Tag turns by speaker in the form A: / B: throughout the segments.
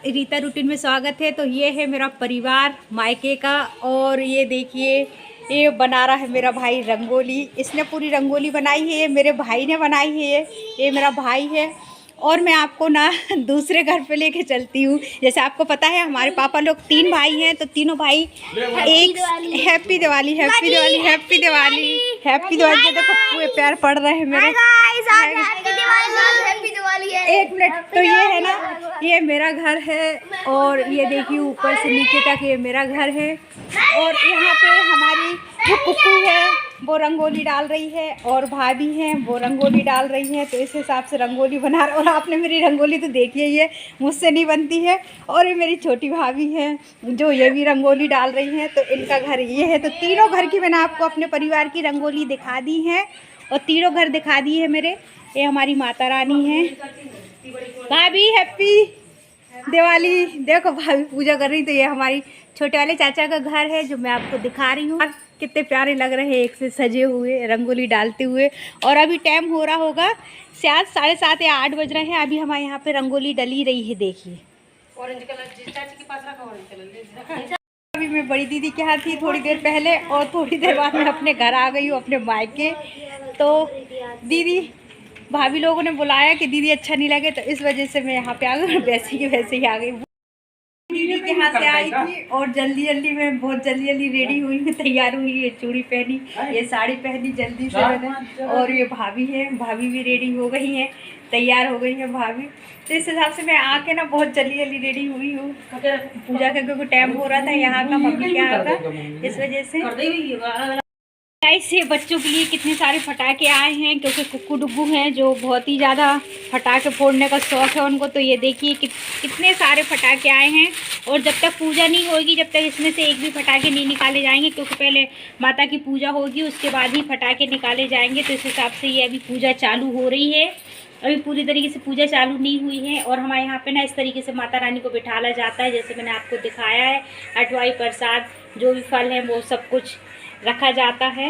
A: Rita routine में स्वागत है। तो ये है मेरा परिवार मायके का, और ये देखिए ये बना रहा है मेरा भाई रंगोली। इसने पूरी रंगोली बनाई है, ये मेरे भाई ने बनाई है। ये मेरा भाई है। और मैं आपको ना दूसरे घर पे लेके चलती हूँ। जैसे आपको पता है हमारे पापा लोग 3 भाई हैं, तो तीनों भाई एक happy Diwali, happy Diwali, happy Diwali, happy Diwali. देखो पूरे प्यार पड़ रहे हैं मेरे। एक मिनट, तो ये है ना, ये मेरा घर है, और ये देखिए ऊपर से नीचे तक ये मेरा घर है। और यहाँ पे हमारी जो कुकू है वो रंगोली डाल रही है, और भाभी हैं वो रंगोली डाल रही हैं। तो इस हिसाब से रंगोली बना रहा। और आपने मेरी रंगोली तो देखी ही है, मुझसे नहीं बनती है। और ये मेरी छोटी भाभी हैं जो ये भी रंगोली डाल रही हैं। तो इनका घर ये है। तो तीनों घर की मैंने आपको अपने परिवार की रंगोली दिखा दी है, और तीनों घर दिखा दिए है मेरे। ये हमारी माता रानी है। भाभी हैप्पी दिवाली। देखो भाभी पूजा कर रही। तो ये हमारी छोटे वाले चाचा का घर है जो मैं आपको दिखा रही हूँ। कितने प्यारे लग रहे हैं एक से सजे हुए, रंगोली डालते हुए। और अभी टाइम हो रहा होगा शायद 7:30 या 8 बज रहे हैं। अभी हमारे यहाँ पे रंगोली डली रही है। देखिए ऑरेंज कलर चाची के पास रखा, ऑरेंज कलर। अभी मैं बड़ी दीदी के यहाँ थी थोड़ी देर पहले, और थोड़ी देर बाद मैं अपने घर आ गई हूँ, अपने मायके। तो दीदी भाभी लोगों ने बुलाया कि दीदी अच्छा नहीं लगे, तो इस वजह से मैं यहाँ पे आ गई, और वैसे की वैसे ही आ गई। दीदी के यहाँ से आई थी, और जल्दी जल्दी में बहुत जल्दी रेडी हुई, मैं तैयार हुई। ये चूड़ी पहनी, ये साड़ी पहनी जल्दी से मैंने। और ये भाभी है, भाभी भी रेडी हो गई हैं, तैयार हो गई है भाभी। तो इस हिसाब से मैं आके ना बहुत जल्दी रेडी हुई हूँ पूजा का, क्योंकि टाइम हो रहा था यहाँ का, मम्मी के यहाँ का, इस वजह से। ऐसे बच्चों के लिए कितने सारे पटाखे आए हैं, क्योंकि कुक्कू डुग्गू हैं जो बहुत ही ज़्यादा पटाखे फोड़ने का शौक़ है उनको। तो ये देखिए कितने सारे पटाखे आए हैं। और जब तक पूजा नहीं होगी, जब तक इसमें से एक भी पटाखे नहीं निकाले जाएंगे, क्योंकि पहले माता की पूजा होगी, उसके बाद ही पटाखे निकाले जाएंगे। तो इस हिसाब से ये अभी पूजा चालू हो रही है। अभी पूरी तरीके से पूजा चालू नहीं हुई है। और हमारे यहाँ पे ना इस तरीके से माता रानी को बिठाला जाता है, जैसे मैंने आपको दिखाया है। अठवाई प्रसाद जो भी फल है वो सब कुछ रखा जाता है।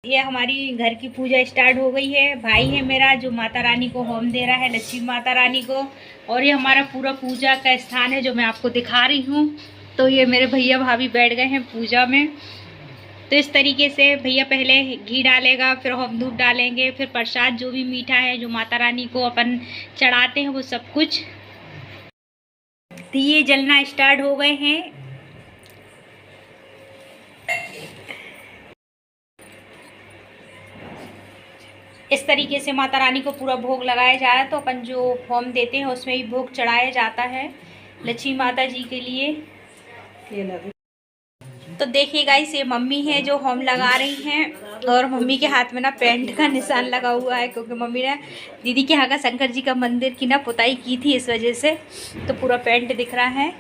A: ये हमारी घर की पूजा स्टार्ट हो गई है। भाई है मेरा जो माता रानी को होम दे रहा है, लक्ष्मी माता रानी को। और ये हमारा पूरा पूजा का स्थान है जो मैं आपको दिखा रही हूँ। तो ये मेरे भैया भाभी बैठ गए हैं पूजा में। तो इस तरीके से भैया पहले घी डालेगा, फिर होम धूप डालेंगे, फिर प्रसाद जो भी मीठा है जो माता रानी को अपन चढ़ाते हैं वो सब कुछ। दिए जलना स्टार्ट हो गए हैं। इस तरीके से माता रानी को पूरा भोग लगाया जा रहा है। तो अपन जो होम देते हैं उसमें भी भोग चढ़ाया जाता है लक्ष्मी माता जी के लिए। तो देखिए गाइस, ये मम्मी है जो होम लगा रही हैं, और मम्मी के हाथ में ना पेंट का निशान लगा हुआ है, क्योंकि मम्मी ने दीदी के यहाँ का शंकर जी का मंदिर की ना पुताई की थी, इस वजह से तो पूरा पेंट दिख रहा है।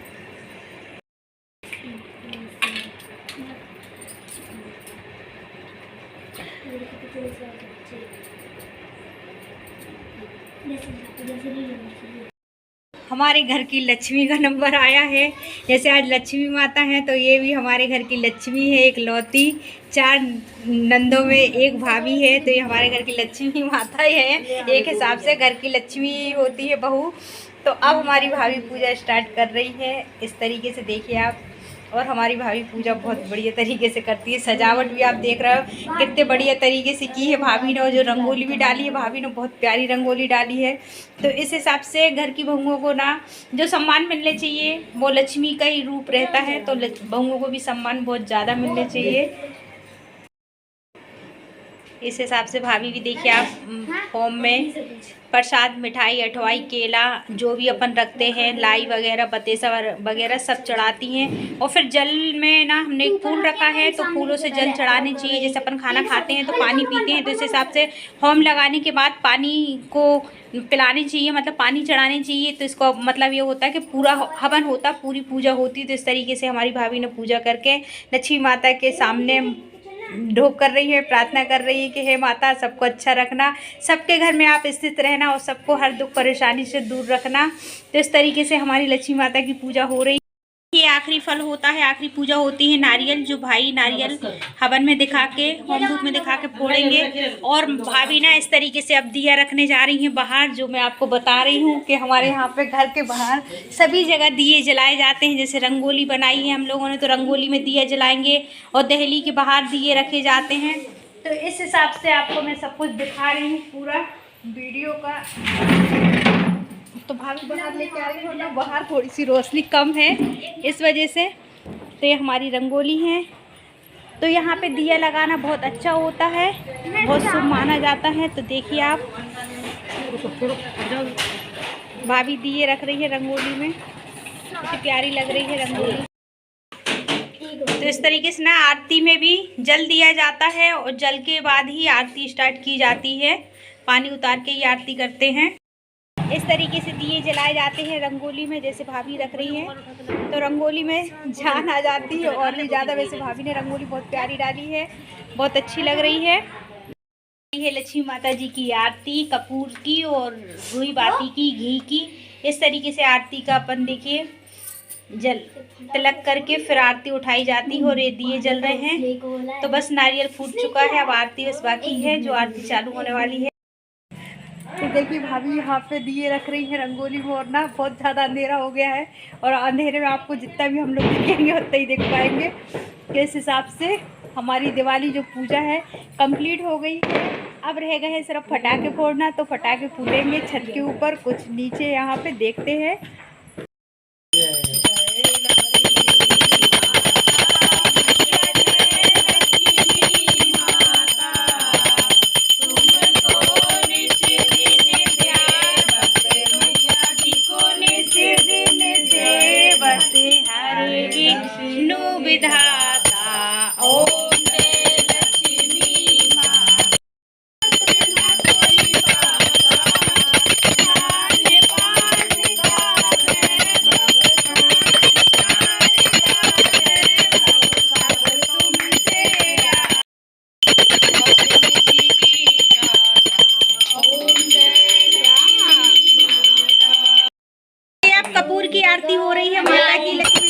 A: हमारे घर की लक्ष्मी का नंबर आया है। जैसे आज लक्ष्मी माता है, तो ये भी हमारे घर की लक्ष्मी है, एक लौती। 4 नंदों में एक भाभी है, तो ये हमारे घर की लक्ष्मी माता है। एक हिसाब से घर की लक्ष्मी होती है बहू। तो अब हमारी भाभी पूजा स्टार्ट कर रही है, इस तरीके से देखिए आप। और हमारी भाभी पूजा बहुत बढ़िया तरीके से करती है। सजावट भी आप देख रहे हो कितने बढ़िया तरीके से की है भाभी ने। और जो रंगोली भी डाली है भाभी ने, बहुत प्यारी रंगोली डाली है। तो इस हिसाब से घर की बहुओं को ना जो सम्मान मिलने चाहिए, वो लक्ष्मी का ही रूप रहता है। तो बहुओं को भी सम्मान बहुत ज़्यादा मिलने चाहिए। इस हिसाब से भाभी भी देखिए आप होम में प्रसाद, मिठाई, अठवाई, केला जो भी अपन रखते हैं, लाई वगैरह, बतेसा वगैरह सब चढ़ाती हैं। और फिर जल में ना हमने एक फूल रखा है, तो फूलों से जल चढ़ाने चाहिए। जैसे अपन खाना खाते हैं तो पानी पीते हैं, तो इस हिसाब से होम लगाने के बाद पानी को पिलानी चाहिए, मतलब पानी चढ़ाने चाहिए। तो इसको मतलब ये होता है कि पूरा हवन होता, पूरी पूजा होती। तो इस तरीके से हमारी भाभी ने पूजा करके लक्ष्मी माता के सामने ढोक कर रही है, प्रार्थना कर रही है कि हे माता सबको अच्छा रखना, सबके घर में आप स्थित रहना, और सबको हर दुख परेशानी से दूर रखना। तो इस तरीके से हमारी लक्ष्मी माता की पूजा हो रही है। ये आखिरी फल होता है, आखिरी पूजा होती है नारियल, जो भाई नारियल हवन में दिखा के, होम धूप में दिखा के फोड़ेंगे। और भाभी ना इस तरीके से अब दिया रखने जा रही हैं बाहर, जो मैं आपको बता रही हूँ कि हमारे यहाँ पे घर के बाहर सभी जगह दिए जलाए जाते हैं। जैसे रंगोली बनाई है हम लोगों ने, तो रंगोली में दिया जलाएंगे, और दहली के बाहर दिए रखे जाते हैं। तो इस हिसाब से आपको मैं सब कुछ दिखा रही हूँ पूरा वीडियो का। तो भाभी बाहर लेके आ रही हूँ ना, बाहर थोड़ी सी रोशनी कम है इस वजह से। तो ये हमारी रंगोली है। तो यहाँ पे दिया लगाना बहुत अच्छा होता है, बहुत शुभ माना जाता है। तो देखिए आप, भाभी दिए रख रही है रंगोली में, कितनी प्यारी लग रही है रंगोली। तो इस तरीके से ना आरती में भी जल दिया जाता है, और जल के बाद ही आरती स्टार्ट की जाती है। पानी उतार के ही आरती करते हैं। इस तरीके से दिए जलाए जाते हैं रंगोली में, जैसे भाभी रख रही है। तो रंगोली में जान आ जाती है और भी ज़्यादा। वैसे भाभी ने रंगोली बहुत प्यारी डाली है, बहुत अच्छी लग रही है। ये लक्ष्मी माता जी की आरती, कपूर की और रुई बाती की, घी की। इस तरीके से आरती का अपन देखिए जल तिलक करके फिर आरती उठाई जाती है। और ये दिए जल रहे हैं। तो बस नारियल फूट चुका है, अब आरती बस बाकी है, जो आरती चालू होने वाली है। तो देखिए भाभी यहाँ पे दिए रख रही है रंगोली में। और ना बहुत ज़्यादा अंधेरा हो गया है, और अंधेरे में आपको जितना भी हम लोग दिखेंगे उतना ही देख पाएंगे। इस हिसाब से हमारी दिवाली जो पूजा है कंप्लीट हो गई है। अब रह गए हैं सिर्फ पटाखे फोड़ना। तो पटाखे फूटेंगे छत के ऊपर, कुछ नीचे यहाँ पे देखते हैं। कपूर की आरती हो रही है माता की लक्ष्मी।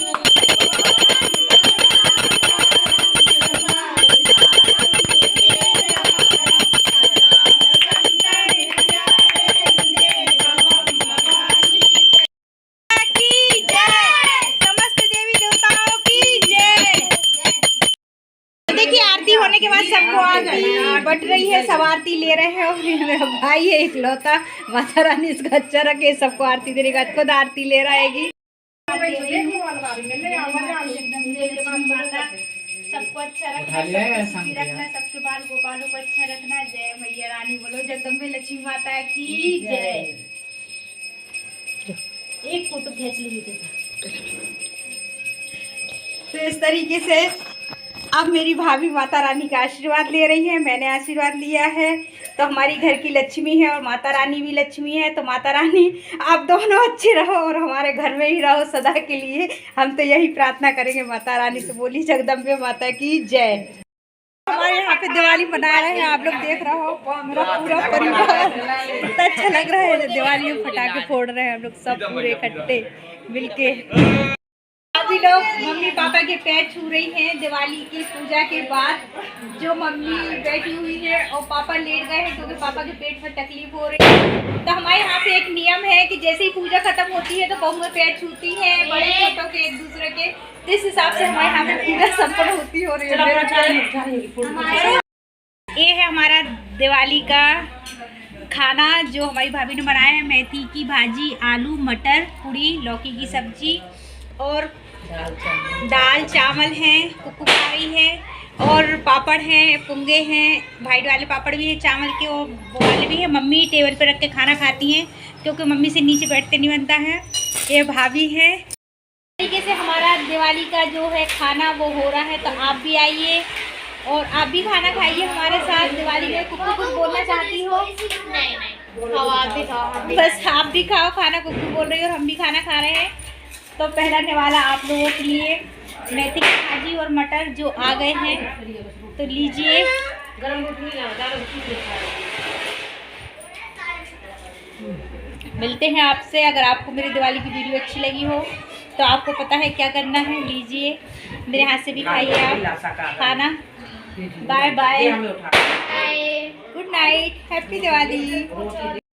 A: देखिए आरती होने के बाद सबको आरती बट रही है, सब आरती ले रहे हैं। और मेरा भाई है इकलौता, माता रानी इसका अच्छा रखे, सबको आरती देने का खुद आरती ले रहेगी। सबको अच्छा रखना, सबके बाल गोपालों को अच्छा रखना। जय मैया रानी बोलो, जगदम्बे लक्ष्मी माता की जय। एक फोटो खींच लीजिए। तो इस तरीके से अब मेरी भाभी माता रानी का आशीर्वाद ले रही है, मैंने आशीर्वाद लिया है। तो हमारी घर की लक्ष्मी है और माता रानी भी लक्ष्मी है। तो माता रानी आप दोनों अच्छे रहो और हमारे घर में ही रहो सदा के लिए। हम तो यही प्रार्थना करेंगे माता रानी से। बोली जगदम्बे माता की जय। हमारे यहाँ पे दिवाली मना रहे हैं, आप लोग देख रहे हो, मेरा पूरा परिवार। इतना अच्छा लग रहा है, दिवाली में पटाखे फोड़ रहे हैं हम लोग सब पूरे इकट्ठे मिलके। अभी लोग मम्मी पापा के पैर छू रही हैं दिवाली की पूजा के बाद। जो मम्मी बैठी हुई है और पापा लेट गए हैं क्योंकि पापा के पेट में तकलीफ हो रही है। तो हमारे यहाँ पे एक नियम है कि जैसे ही पूजा खत्म होती है तो बहुएं पैर छूती हैं बड़े छोटों के एक दूसरे के। इस हिसाब से हमारे यहाँ पे पूजा संपन्न होती हो रही है। ये है हमारा दिवाली का खाना जो हमारी भाभी ने बनाया है। मेथी की भाजी, आलू मटर, पूड़ी, लौकी की सब्जी और दाल चावल हैं, कुकुकारी है और पापड़ हैं, पुंगे हैं, वाइट वाले पापड़ भी हैं चावल के और वो वाले भी हैं। मम्मी टेबल पर रख के खाना खाती हैं क्योंकि मम्मी से नीचे बैठते नहीं बनता है। ये भाभी है। इस तरीके से हमारा दिवाली का जो है खाना वो हो रहा है। तो आप भी आइए और आप भी खाना खाइए हमारे साथ दिवाली में। कुछ बोलना चाहती हो? नहीं, आप भी खाओ। बस आप भी खाओ खाना, कुकू बोल रही है और हम भी खाना खा रहे हैं। तो पहला निवाला आप लोगों के लिए मेथी की भाजी और मटर जो आ गए हैं, तो लीजिए। मिलते हैं आपसे। अगर आपको मेरी दिवाली की वीडियो अच्छी लगी हो तो आपको पता है क्या करना है, लीजिए मेरे हाथ से भी खाइए आप खाना। Bye bye, good night, happy Diwali.